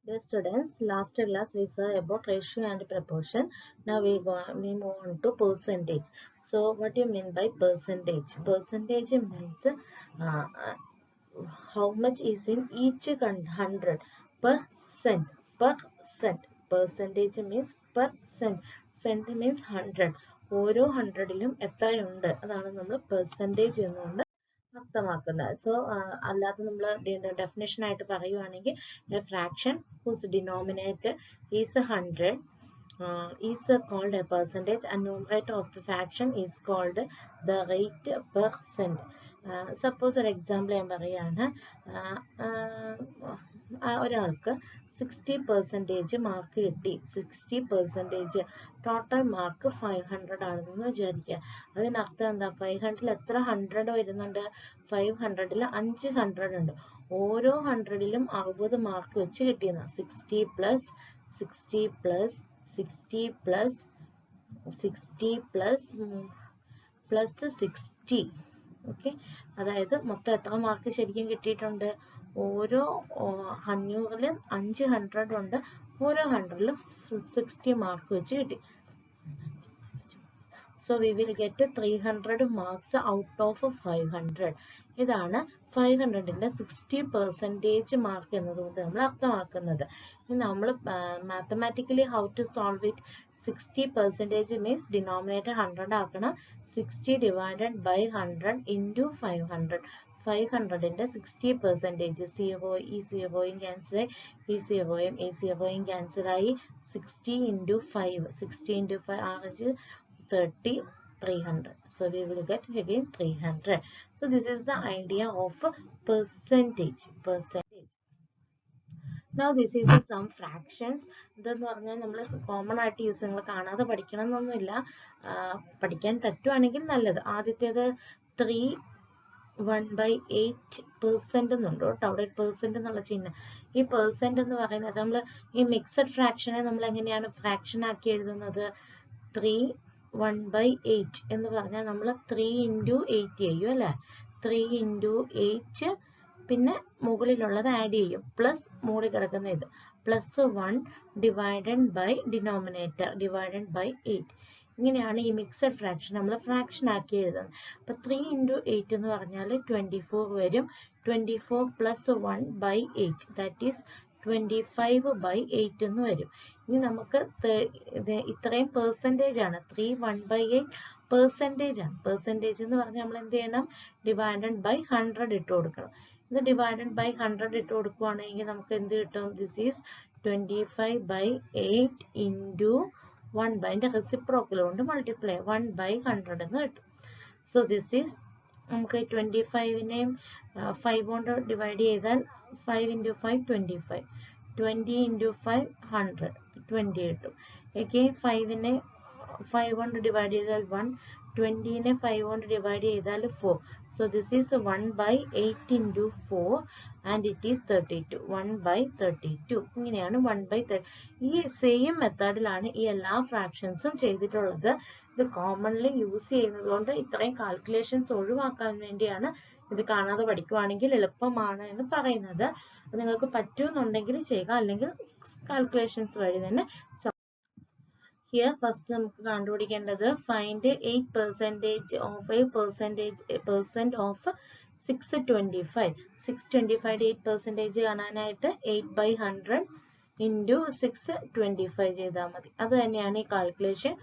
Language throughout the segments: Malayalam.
Dear students, last class we saw about ratio and proportion. Now we move on to percentage. So what do you mean by percentage? Percentage means how much is in each 100. Percent. Percent. Percentage means percent. Cent means 100. ഓരോ 100ലും എത്രയുണ്ട് അതാണ് നമ്മൾ പെർസെൻറ്റേജ് എന്നുകൊണ്ട് അർത്ഥമാക്കുന്നത്. സോ അല്ലാതെ നമ്മൾ ഡെഫിനേഷൻ ആയിട്ട് പറയുവാണെങ്കിൽ a fraction whose denominator is 100 is called a percentage and numerator of the fraction is called the rate percent. Suppose ഒരു എക്സാമ്പിൾ ഞാൻ പറയുകയാണ്, ഒരാൾക്ക് 60% മാർക്ക് കിട്ടി. 60% ടോട്ടൽ മാർക്ക് 500 ആണെന്ന് വിചാരിക്കുക. അതിനർത്ഥം എന്താ? 500 എത്ര 100 വരുന്നുണ്ട്? 500ൽ 5 100 ഉണ്ട്. ഓരോ 100ലും 60 മാർക്ക് വെച്ച് കിട്ടിയെന്ന്. 60 plus 60 plus 60 plus 60 plus plus 60. Okay, അതായത് മൊത്തം എത്ര മാർക്ക് ശരിക്കും കിട്ടിയിട്ടുണ്ട്? ഓരോ 100ലും 5 100 ഉണ്ട്. ഓരോ 100ലും 60 മാർക്ക് വെച്ച് കിട്ടി. So we will get 300 marks out of 500. ഇതാണ് 500ന്റെ 60% മാർക്ക് എന്നതുകൊണ്ട് നമ്മൾ അർത്ഥമാക്കുന്നത്. ഇനി നമ്മൾ mathematically how to solve it? 60% means denominator 100 ആക്കണം. 60 divided by 100 into 500. 500ന്റെ 60%. 0 ഈ 0യും ക്യാൻസൽ ആയി, ഈ 0യും ഈ 0യും ക്യാൻസൽ ആയി. 60 into 5. 60 into 5 average 30, 300. So we will get again 300. So this is the idea of percentage. Now this is some fractions. ഇതെന്ന് പറഞ്ഞാൽ നമ്മൾ കോമൺ ആയിട്ട് യൂസ് നിങ്ങൾ കാണാതെ പഠിക്കണം എന്നൊന്നുമില്ല, പഠിക്കാൻ പറ്റുവാണെങ്കിൽ നല്ലത്. ആദ്യത്തേത് 3 1/8% എന്നുണ്ട് കേട്ടോ. അവിടെ പെർസെന്റ് എന്നുള്ള ചിഹ്നം. ഈ പെർസെന്റ് എന്ന് പറയുന്നത് നമ്മൾ ഈ മിക്സഡ് ഫ്രാക്ഷനെ നമ്മൾ എങ്ങനെയാണ് ഫ്രാക്ഷൻ ആക്കി എഴുതുന്നത്? 3 1/8 എന്ന് പറഞ്ഞാൽ നമ്മൾ 3 into 8 ചെയ്യും അല്ലേ? 3 into 8 പിന്നെ മുകളിലുള്ളത് ആഡ് ചെയ്യും, പ്ലസ് മുകളിൽ കിടക്കുന്ന ഇത് plus 1 divided by denominator divided by 8. ഇങ്ങനെയാണ് ഈ മിക്സഡ് ഫ്രാക്ഷൻ നമ്മൾ ഫ്രാക്ഷൻ ആക്കി എഴുതുന്നത്. അപ്പോൾ 3 into 8 എന്ന് പറഞ്ഞാൽ 24 വരും. 24 പ്ലസ് 1/8 ദാറ്റ് ഈസ് 25/8 എന്ന് വരും. ഇനി നമുക്ക് ഇത്രയും പെർസെൻറ്റേജ് ആണ്. 3 1/8 പെർസെൻറ്റേജ് ആണ്. പെർസെൻറ്റേജ് എന്ന് പറഞ്ഞാൽ നമ്മൾ എന്ത് ചെയ്യണം? ഡിവൈഡഡ് ബൈ 100 ഇട്ട് കൊടുക്കണം. ഇത് ഡിവൈഡഡ് ബൈ 100 ഇട്ട് കൊടുക്കുകയാണെങ്കിൽ നമുക്ക് എന്ത് കിട്ടും? ദിസ് ഈസ് 25/8 ഇൻറ്റു 1/, അതിൻ്റെ റെസിപ്രോക്കൽ കൊണ്ട് മൾട്ടിപ്ലൈ 1/100 എന്ന് കിട്ടും. സോ ദിസ് ഈസ് നമുക്ക് 25നെയും 5 കൊണ്ട് ഡിവൈഡ് ചെയ്താൽ 5 into 5 25, 20 into 5 100, 20 കിട്ടും. again 5നെ 5 കൊണ്ട് ഡിവൈഡ് ചെയ്താൽ 1, 20നെ 5 കൊണ്ട് ഡിവൈഡ് ചെയ്താൽ 4. so this is 1/8 into 4 and it is 32. 1/32. ഇങ്ങനെയാണ് 1/30. ഈ സെയിം മെത്തേഡിലാണ് ഈ എല്ലാ ഫ്രാക്ഷൻസും ചെയ്തിട്ടുള്ളത്. ഇത് കോമൺലി യൂസ് ചെയ്യുന്നത് കൊണ്ട് ഇത്രയും കാൽക്കുലേഷൻസ് ഒഴിവാക്കാൻ വേണ്ടിയാണ് ഇത് കാണാതെ പഠിക്കുവാണെങ്കിൽ എളുപ്പമാണ് എന്ന് പറയുന്നത്. നിങ്ങൾക്ക് പറ്റുമെന്നുണ്ടെങ്കിൽ ചെയ്യുക, അല്ലെങ്കിൽ കാൽക്കുലേഷൻസ് വഴി തന്നെ. ഹിയർ ഫസ്റ്റ് നമുക്ക് കണ്ടുപിടിക്കേണ്ടത് find 8% of a percent of 625. 625 8% കാണാനായിട്ട് 8/100 into 625 ചെയ്താൽ മതി. അത് തന്നെയാണ് ഈ കാൽക്കുലേഷൻ.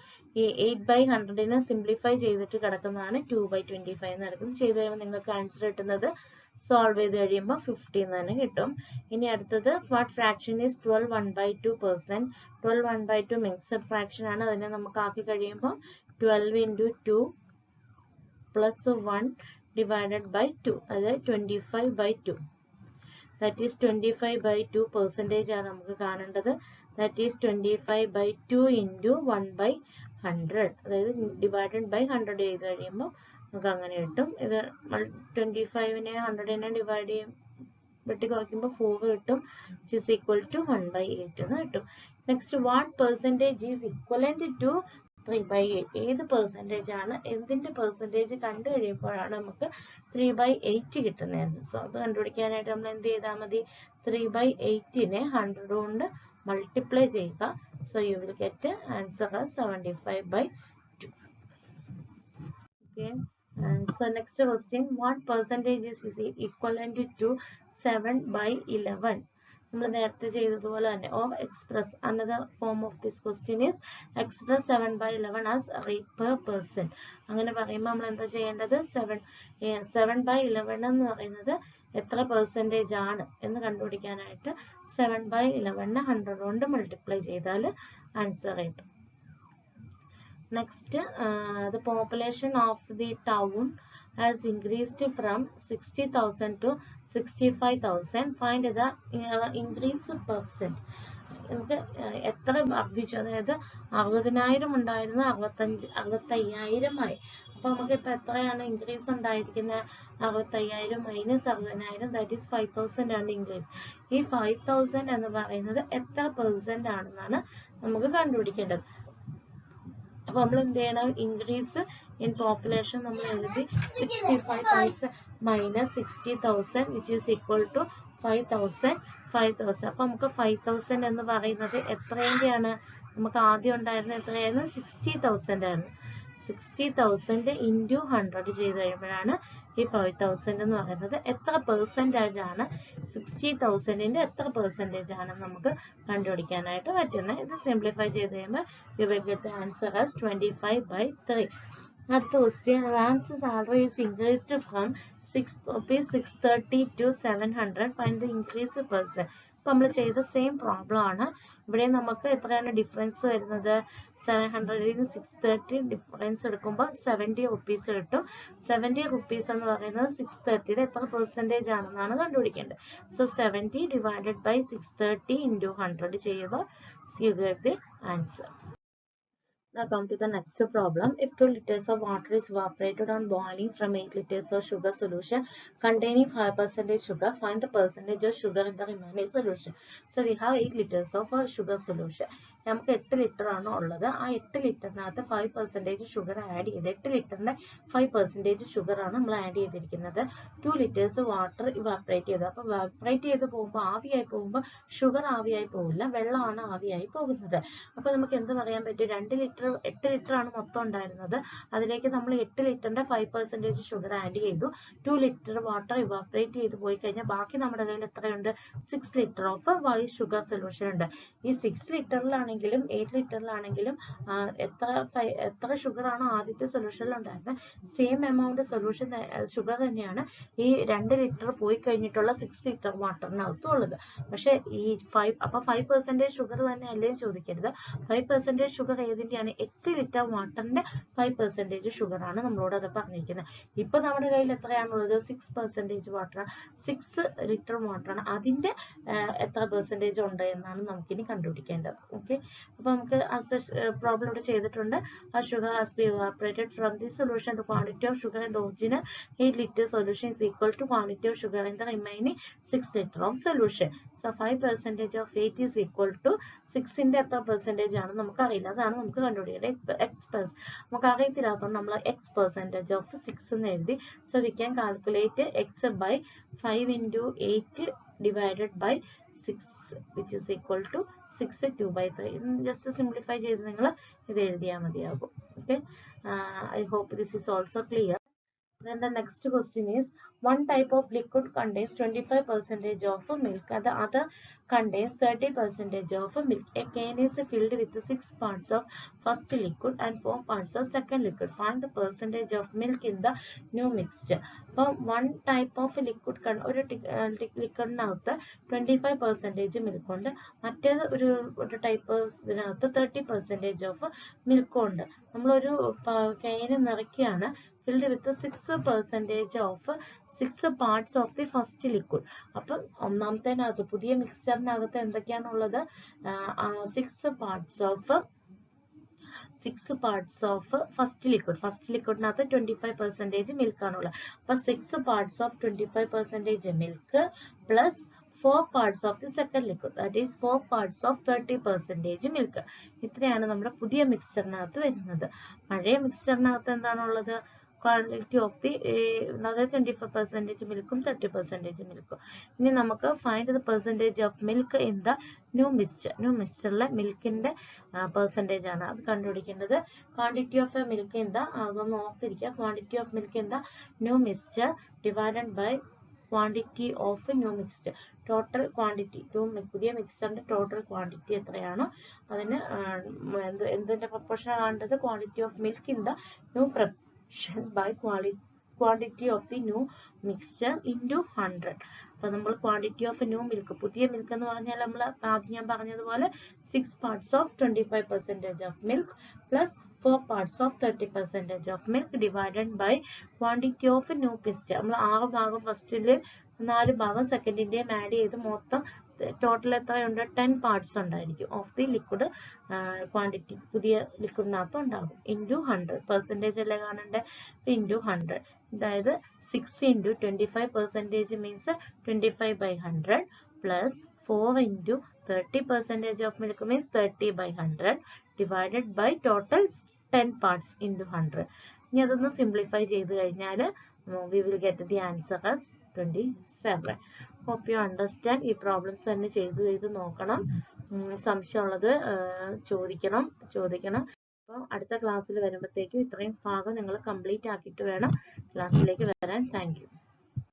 ഈ 8/100നെ സിംപ്ലിഫൈ ചെയ്തിട്ട് കിടക്കുന്നതാണ് 2/25 എന്ന് കിടക്കുന്നത്. ചെയ്ത് കഴിയുമ്പോൾ നിങ്ങൾക്ക് ആൻസർ കിട്ടുന്നത് സോൾവ് ചെയ്ത് കഴിയുമ്പോൾ 50 എന്ന് തന്നെ കിട്ടും. ഇനി അടുത്തത് what fraction is 12 1/2%. 12 1/2 mixed fraction ആണ്. അതിനെ നമുക്ക് ആക്കി കഴിയുമ്പോൾ 12 into 2 പ്ലസ് 1 ഡിവൈഡഡ് ബൈ 2, അതായത് 25/2. that is 25/2% ആണ് നമുക്ക് കാണേണ്ടത്. that is 25/2 into 1/100, അതായത് ഡിവൈഡഡ് ബൈ 100 ചെയ്ത് കഴിയുമ്പോൾ നമുക്ക് അങ്ങനെ കിട്ടും. ഇത് 25നെ 100നെ ഡിവൈഡ് ചെയ്യും വെട്ടി കുറയ്ക്കുമ്പോൾ 4 കിട്ടും, which is equal to 1/8 എന്ന് കിട്ടും. Next what percentage is equivalent to 3/8. ഏത് പെർസെൻറ്റേജ് ആണ്, എന്തിൻ്റെ പെർസെൻറ്റേജ് കണ്ടു കഴിയുമ്പോഴാണ് നമുക്ക് 3/8 കിട്ടുന്നത്. സോ അത് കണ്ടുപിടിക്കാനായിട്ട് നമ്മൾ എന്ത് ചെയ്താൽ മതി, 3/8നെ 100 കൊണ്ട് മൾട്ടിപ്ലൈ ചെയ്യുക. So you will get answer as 75/2. Okay. So next question, what percentage is equivalent to 7/11? നമ്മൾ നേരത്തെ ചെയ്തതുപോലെ തന്നെ, or express another form of this question is express 7/11 as rate per person. അങ്ങനെ പറയുമ്പോൾ നമ്മൾ എന്താ ചെയ്യേണ്ടത്, 7/11 എന്ന് പറയുന്നത് എത്ര പെർസെൻറ്റേജ് ആണ് എന്ന് കണ്ടുപിടിക്കാനായിട്ട് 7/11 100 കൊണ്ട് മൾട്ടിപ്ലൈ ചെയ്താൽ ആൻസർ കിട്ടും. Next, the population of the town has increased from 60,000 to 65,000. Find the increase percent. നമുക്ക് എത്ര വർദ്ധിച്ചു, അതായത് 60,000 ഉണ്ടായിരുന്ന 65,000 ആയി. അപ്പോൾ നമുക്ക് ഇപ്പോൾ എത്രയാണ് ഇൻക്രീസ് ഉണ്ടായിരിക്കുന്നത്, 65,000 മൈനസ് 60,000, ദാറ്റ് ഈസ് 5,000 ആണ് ഇൻക്രീസ്. ഈ 5,000 എന്ന് പറയുന്നത് എത്ര പെർസെൻ്റ് ആണെന്നാണ് നമുക്ക് കണ്ടുപിടിക്കേണ്ടത്. അപ്പോൾ നമ്മൾ എന്ത് ചെയ്യണം, ഇൻക്രീസ് ഇൻ പോപ്പുലേഷൻ നമ്മൾ എഴുതി 65,000 minus 60,000 which is equal to 5,000. അപ്പോൾ നമുക്ക് 5,000 എന്ന് പറയുന്നത് എത്രേൻ്റെയാണ്, നമുക്ക് ആദ്യം ഉണ്ടായിരുന്നത് എത്രയായിരുന്നു, 60,000 ആയിരുന്നു. 60,000 ഇൻറ്റു 100 ചെയ്ത് കഴിയുമ്പോഴാണ് ഈ 5,000 എന്ന് പറയുന്നത്. എത്ര പെർസെൻറ്റേജ് ആണ്, 60,000ൻ്റെ എത്ര പെർസെൻറ്റേജ് ആണ് നമുക്ക് കണ്ടുപിടിക്കാനായിട്ട് പറ്റുന്നത്. ഇത് സിംപ്ലിഫൈ ചെയ്ത് കഴിയുമ്പോൾ you will get the answer as 25/3. അടുത്ത question, Ron's salary is increased from ₹630 to 700. Find the increase percent. ഇപ്പം നമ്മൾ ചെയ്ത സെയിം പ്രോബ്ലം ആണ്. ഇവിടെ നമുക്ക് എത്രയാണ് ഡിഫറൻസ് വരുന്നത്, 700-ന് 630 ഡിഫറൻസ് എടുക്കുമ്പോൾ 70 റുപ്പീസ് കിട്ടും. 70 റുപ്പീസ് എന്ന് പറയുന്നത് 630-യുടെ എത്ര പെർസെൻറ്റേജ് ആണെന്നാണ് കണ്ടുപിടിക്കേണ്ടത്. സോ 70 ഡിവൈഡഡ് ബൈ 630 ഇൻറ്റു 100 ചെയ്യുക. You get the answer. Now come to the next problem. If 2 liters of water is evaporated on boiling from 8 liters of sugar solution containing 5% sugar, find the percentage of sugar in the remaining solution. So we have 8 liters of sugar solution. നമുക്ക് 8 ലിറ്റർ ആണ് ഉള്ളത്. ആ 8 ലിറ്ററിനകത്ത് 5% ഷുഗർ ആഡ് ചെയ്ത്, 8 ലിറ്ററിൻ്റെ 5% ഷുഗർ ആണ് നമ്മൾ ആഡ് ചെയ്തിരിക്കുന്നത്. 2 ലിറ്റേഴ്സ് വാട്ടർ ഇവാപ്പറേറ്റ് ചെയ്തു. അപ്പോൾ ഇവാപ്പറേറ്റ് ചെയ്ത് പോകുമ്പോൾ, ആവിയായി പോകുമ്പോൾ ഷുഗർ ആവിയായി പോകില്ല, വെള്ളമാണ് ആവിയായി പോകുന്നത്. അപ്പോൾ നമുക്ക് എന്ത് പറയാൻ പറ്റും, 8 ലിറ്റർ ആണ് മൊത്തം ഉണ്ടായിരുന്നത്. അതിലേക്ക് നമ്മൾ 8 ലിറ്ററിൻ്റെ 5% ഷുഗർ ആഡ് ചെയ്തു. 2 ലിറ്റർ വാട്ടർ ഇവാപ്പറേറ്റ് ചെയ്ത് പോയി കഴിഞ്ഞാൽ ബാക്കി നമ്മുടെ കയ്യിൽ എത്രയുണ്ട്, 6 litre of white sugar solution ഉണ്ട്. ഈ 6 ലിറ്ററിലാണെങ്കിലും 8 ലിറ്ററിലാണെങ്കിലും എത്ര ഷുഗർ ആണോ ആദ്യത്തെ സൊല്യൂഷനിൽ ഉണ്ടായിരുന്നത്, സെയിം എമൗണ്ട് സൊല്യൂഷൻ ഷുഗർ തന്നെയാണ് ഈ 2 ലിറ്റർ പോയി കഴിഞ്ഞിട്ടുള്ള 6 ലിറ്റർ വാട്ടറിനകത്തും ഉള്ളത്. പക്ഷെ ഈ 5% ഷുഗർ തന്നെ അല്ലേയും ചോദിക്കരുത്. 5% ഷുഗർ ഏതിൻ്റെയാണ്, 8 ലിറ്റർ വാട്ടറിന്റെ 5% ഷുഗർ ആണ് നമ്മളോട് അത് പറഞ്ഞിരിക്കുന്നത്. ഇപ്പൊ നമ്മുടെ കയ്യിൽ എത്രയാണുള്ളത്, 6% വാട്ടർ, 6 ലിറ്റർ വാട്ടറാണ്. അതിന്റെ എത്ര പെർസെൻറ്റേജ് ഉണ്ട് എന്നാണ് നമുക്കിനി കണ്ടുപിടിക്കേണ്ടത്. ഓക്കെ, അപ്പൊ നമുക്ക് പ്രോബ്ലം ഇവിടെ ചെയ്തിട്ടുണ്ട്. ആ sugar has been evaporated from the solution. The quantity of sugar in the original 8 liter solution is equal to quantity of sugar in the remaining 6 liter of solution. So 5% of 8 is equal to 6ന്റെ എത്ര പെർസെൻറ്റേജ് ആണ് നമുക്ക് അറിയില്ല, അതാണ് നമുക്ക് കണ്ടുപിടിക്കേണ്ടത്. നമുക്ക് അറിയത്തില്ലാത്തതുകൊണ്ട് നമ്മൾ X% of 6 എന്ന് എഴുതി. So we can calculate X by 5 into 8 divided by 6 which is equal to 6 2/3. Just simplify ചെയ്ത് നിങ്ങൾ ഇത് എഴുതിയാൽ മതിയാകും. Okay, I hope this is also clear. Then the next question is, one type of liquid contains 25% of milk and the other contains 30% of milk. A can is filled with 6 parts of first liquid and 4 parts of second liquid. Find the percentage of milk in the new mixture. അപ്പോൾ one type of liquid ഒരു ലിക്വിഡിനകത്ത് 25% മിൽക്ക് ഉണ്ട്, മറ്റേത് ഒരു ടൈപ്പ് ഇതിനകത്ത് 30% ഓഫ് മിൽക്കും ഉണ്ട്. നമ്മളൊരു കെയിന് നിറയ്ക്കുകയാണ്, filled with 6% of 6 parts of the first liquid. അപ്പം ഒന്നാമത്തേനകത്ത് പുതിയ മിക്സ്ചറിനകത്ത് എന്തൊക്കെയാണുള്ളത്, 6 parts of first liquidനകത്ത് 25% മിൽക്ക് ആണുള്ളത്. അപ്പം 6 parts of 25% milk plus 4 parts of the second liquid, that is 4 parts of 30% milk. ഇത്രയാണ് നമ്മുടെ പുതിയ മിക്സ്ചറിനകത്ത് വരുന്നത്. പഴയ മിക്സ്ചറിനകത്ത് എന്താണുള്ളത്? ക്വാണ്ടിറ്റി ഓഫ് ദി 25% മിൽക്കും 30% മിൽക്കും. ഇനി നമുക്ക് find the percentage of milk in the new mixture. New മിക്സ്ചറിലെ മിൽക്കിന്റെ പെർസെൻറ്റേജ് ആണ് അത് കണ്ടുപിടിക്കേണ്ടത്. Quantity of milk in the, അതൊന്ന് ഓർത്തിരിക്കുക, quantity of milk in the new mixture divided by quantity of new mixed. Total quantity, പുതിയ മിക്സ്ചറിന്റെ ടോട്ടൽ ക്വാണ്ടിറ്റി എത്രയാണോ അതിന് എന്തിന്റെ പ്രൊപ്പോർഷൻ ആവേണ്ടത്? Quantity of milk in the new proportion by quantity of the new mixture into 100. അപ്പൊ നമ്മൾ ക്വാണ്ടിറ്റി ഓഫ് ന്യൂ മിൽക്ക്, പുതിയ മിൽക്ക് എന്ന് പറഞ്ഞാൽ നമ്മൾ ആദ്യം ഞാൻ പറഞ്ഞതുപോലെ 6 parts of 25% of milk plus 4 parts of 30% of milk divided by quantity of new mixture. നമ്മൾ 6 ഭാഗം ഫസ്റ്റില് 4 ഭാഗം സെക്കൻഡിന്റെയും ആഡ് ചെയ്ത് മൊത്തം ടോട്ടൽ എത്രയുണ്ട്? 10 parts ഉണ്ടായിരിക്കും ഓഫ് ദി ലിക്വിഡ് ക്വാണ്ടിറ്റി പുതിയ ലിക്വിഡിനകത്ത് ഉണ്ടാകും. ഇൻറ്റു 100 പെർസെൻറ്റേജ് അല്ലേ കാണണ്ടേ? ഇൻറ്റു 100, അതായത് 6 into 25% means 25/100 plus 4 into 30% of milk means 30/100 divided by total 10 parts into 100. ഇനി അതൊന്ന് സിംപ്ലിഫൈ ചെയ്ത് കഴിഞ്ഞാൽ we will get the answer as 27. Hope you understand. ഈ പ്രോബ്ലംസ് തന്നെ ചെയ്ത് നോക്കണം. സംശയമുള്ളത് ചോദിക്കണം. അപ്പോൾ അടുത്ത ക്ലാസ്സിൽ വരുമ്പോഴത്തേക്കും ഇത്രയും ഭാഗം നിങ്ങൾ കംപ്ലീറ്റ് ആക്കിയിട്ട് വേണം ക്ലാസ്സിലേക്ക് വരാൻ. Thank you.